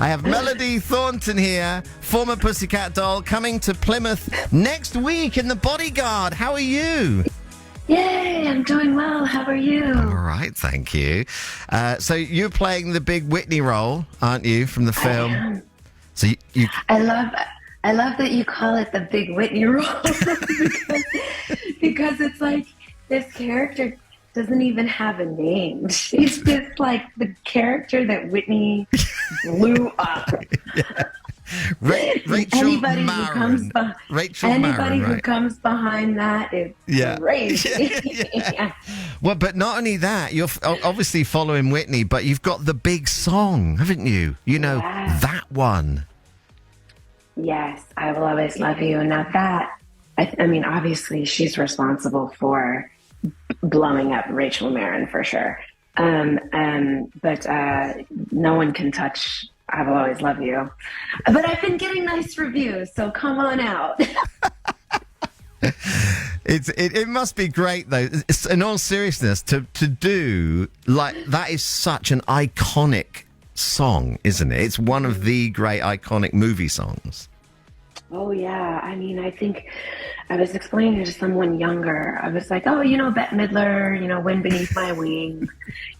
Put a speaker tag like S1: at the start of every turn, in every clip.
S1: I have Melody Thornton here, former Pussycat doll, coming to Plymouth next week in the Bodyguard. How are you?
S2: Yay, I'm doing well. How are you?
S1: All right, thank you. So you're playing the big Whitney role, aren't you, from the film?
S2: I am.
S1: So you
S2: I love that you call it the big Whitney role because it's like this character doesn't even have a name. She's just like the character that Whitney blew up.
S1: Rachel
S2: Anybody
S1: Marin.
S2: who comes behind that is crazy.
S1: Yeah. Well, but not only that, you're obviously following Whitney, but you've got the big song, haven't you? You know, that one.
S2: Yes, I Will Always Love You. And now that, I mean, obviously she's responsible for blowing up Rachel Marin for sure. But no one can touch I Will Always Love You. But I've been getting nice reviews, so come on out.
S1: It must be great, though, in all seriousness, to do, like, that is such an iconic song, isn't it? It's one of the great iconic movie songs.
S2: Oh, yeah. I mean, I think I was explaining it to someone younger. I was like, oh, Bette Midler, Wind Beneath My Wings.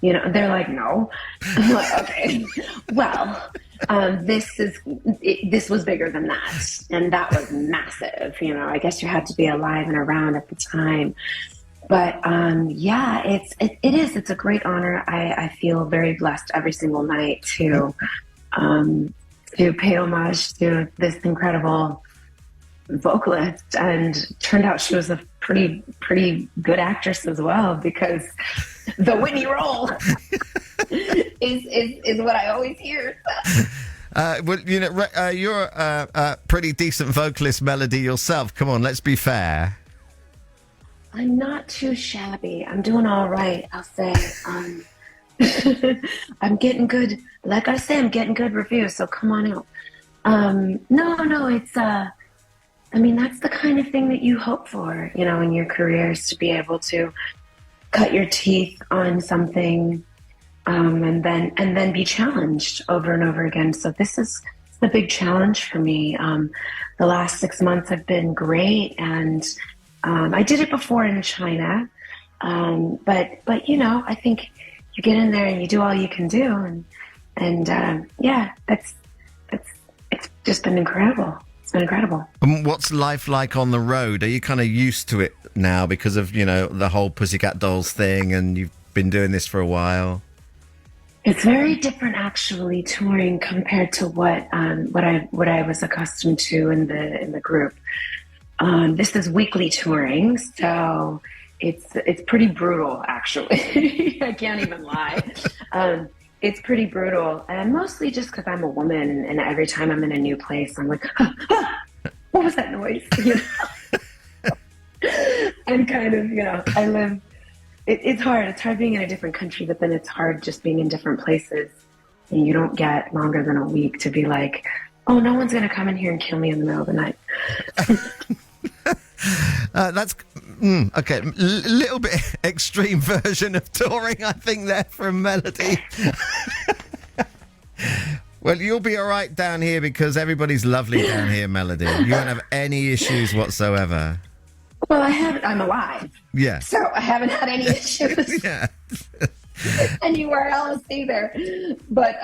S2: They're like, no. I'm like, okay. Well, this was bigger than that. And that was massive. I guess you had to be alive and around at the time. But yeah, it is. It's a great honor. I feel very blessed every single night to pay homage to this incredible vocalist, and turned out she was a pretty good actress as well, because the Whitney role is what I always hear.
S1: Well, you're a pretty decent vocalist, Melody, yourself. Come on, let's be fair.
S2: I'm not too shabby. I'm doing all right, I'll say. I'm getting good. Like I say, I'm getting good reviews, so come on out. No, it's, that's the kind of thing that you hope for, in your career, is to be able to cut your teeth on something, and then be challenged over and over again. So this is the big challenge for me. The last 6 months have been great, and I did it before in China, but I think you get in there and you do all you can do, and yeah, it's just been incredible. It's been incredible.
S1: And what's life like on the road? Are you kind of used to it now because of the whole Pussycat Dolls thing, and you've been doing this for a while?
S2: It's very different, actually, touring compared to what I was accustomed to in the group. This is weekly touring, so it's pretty brutal, actually. I can't even lie. It's pretty brutal, and mostly just because I'm a woman, and every time I'm in a new place, I'm like, what was that noise? And kind of, I live. It's hard. It's hard being in a different country, but then it's hard just being in different places, and you don't get longer than a week to be like, oh, no one's gonna come in here and kill me in the middle of the night.
S1: That's okay. Little bit extreme version of touring, I think, there from Melody. Well, you'll be all right down here because everybody's lovely down here, Melody. You won't have any issues whatsoever.
S2: Well, I'm alive.
S1: Yeah.
S2: So I haven't had any issues.
S1: Yeah.
S2: Anywhere else either. But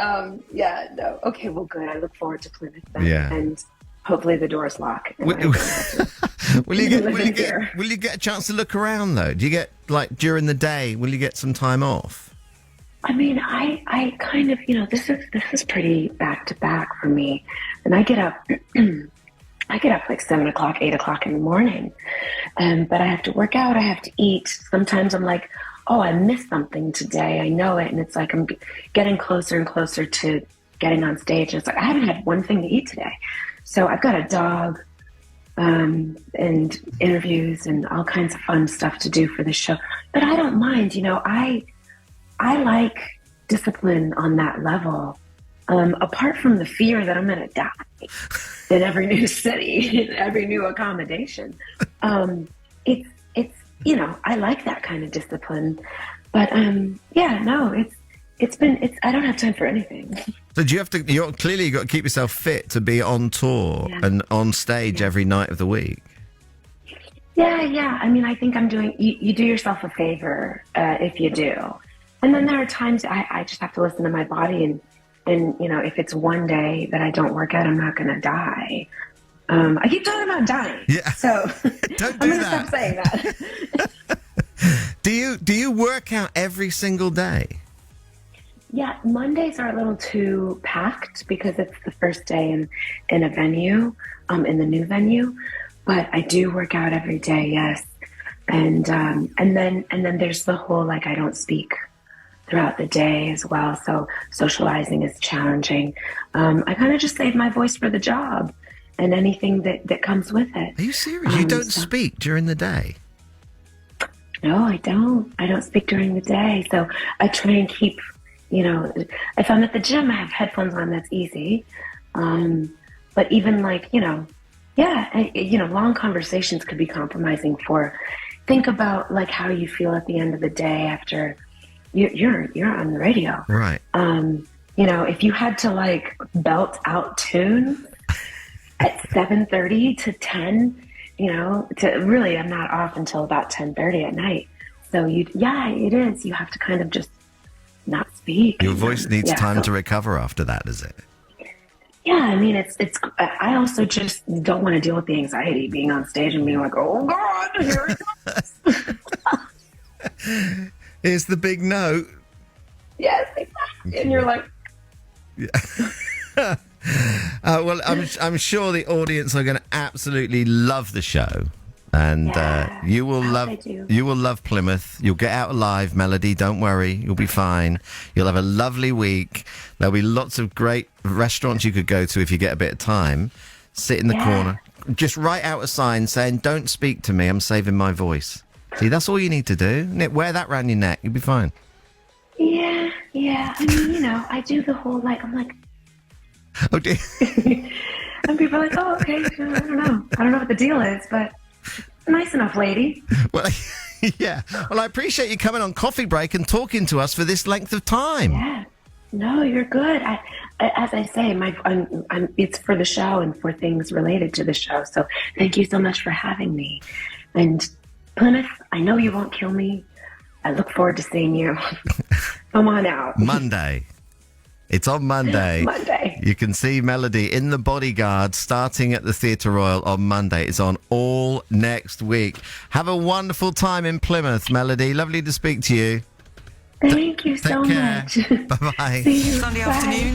S2: yeah, no. Okay, well, good. I look forward to Plymouth then. Yeah. And hopefully the doors lock.
S1: Will you get a chance to look around, though? Do you get, like, during the day, will you get some time off?
S2: I mean, I kind of, this is pretty back to back for me. And I get up like 7 o'clock, 8 o'clock in the morning. But I have to work out, I have to eat. Sometimes I'm like, oh, I missed something today. I know it. And it's like I'm getting closer and closer to getting on stage. And it's like, I haven't had one thing to eat today. So I've got a dog, and interviews and all kinds of fun stuff to do for the show. But I don't mind, I like discipline on that level. Apart from the fear that I'm going to die in every new city, in every new accommodation. It's I like that kind of discipline. But yeah, no, I don't have time for anything.
S1: So do you have to? You've got to keep yourself fit to be on tour and on stage every night of the week.
S2: Yeah. I mean, I think I'm doing. You do yourself a favor if you do. And then there are times I just have to listen to my body, and if it's one day that I don't work out, I'm not going to die. I keep talking about dying.
S1: Yeah.
S2: So
S1: Don't
S2: I'm
S1: do
S2: going to stop saying that.
S1: Do you work out every single day?
S2: Yeah, Mondays are a little too packed because it's the first day in a venue, in the new venue. But I do work out every day, yes. And then there's the whole I don't speak throughout the day as well. So socializing is challenging. I kind of just save my voice for the job and anything that comes with it.
S1: Are you serious? You don't speak during the day?
S2: No, I don't. I don't speak during the day. So I try and keep, if I'm at the gym, I have headphones on. That's easy. But even long conversations could be compromising think about how you feel at the end of the day after you're on the radio.
S1: Right.
S2: If you had to belt out tunes at 7:30 to 10, I'm not off until about 10:30 at night. So it is. You have to kind of just not speak.
S1: Your voice needs time to recover after that, does it?
S2: Yeah, I mean, it's. I also just don't want to deal with the anxiety being on stage and being like, "Oh God, here it comes."
S1: Here's the big note.
S2: Yes, exactly. And you're like,
S1: yeah. Well, I'm sure the audience are going to absolutely love the show, and you will love Plymouth. You'll get out alive, Melody. Don't worry, you'll be fine. You'll have a lovely week. There'll be lots of great restaurants you could go to if you get a bit of time. Sit in the corner. Just write out a sign saying, "Don't speak to me. I'm saving my voice." See, that's all you need to do. Wear that around your neck. You'll be fine.
S2: Yeah. I mean, I do the whole I'm like.
S1: Oh dear.
S2: And people are like, "Oh, okay. I don't know what the deal is, but nice enough, lady."
S1: Well, yeah. Well, I appreciate you coming on Coffee Break and talking to us for this length of time.
S2: Yeah. No, you're good. As I say, it's for the show and for things related to the show. So thank you so much for having me. And Plymouth, I know you won't kill me. I look forward to seeing you. Come on out.
S1: Monday. It's on Monday.
S2: Monday.
S1: You can see Melody in The Bodyguard starting at the Theatre Royal on Monday. It's on all next week. Have a wonderful time in Plymouth, Melody. Lovely to speak to you.
S2: Thank you so much.
S1: Bye-bye.
S2: See you.
S3: Sunday
S2: Bye.
S3: afternoon.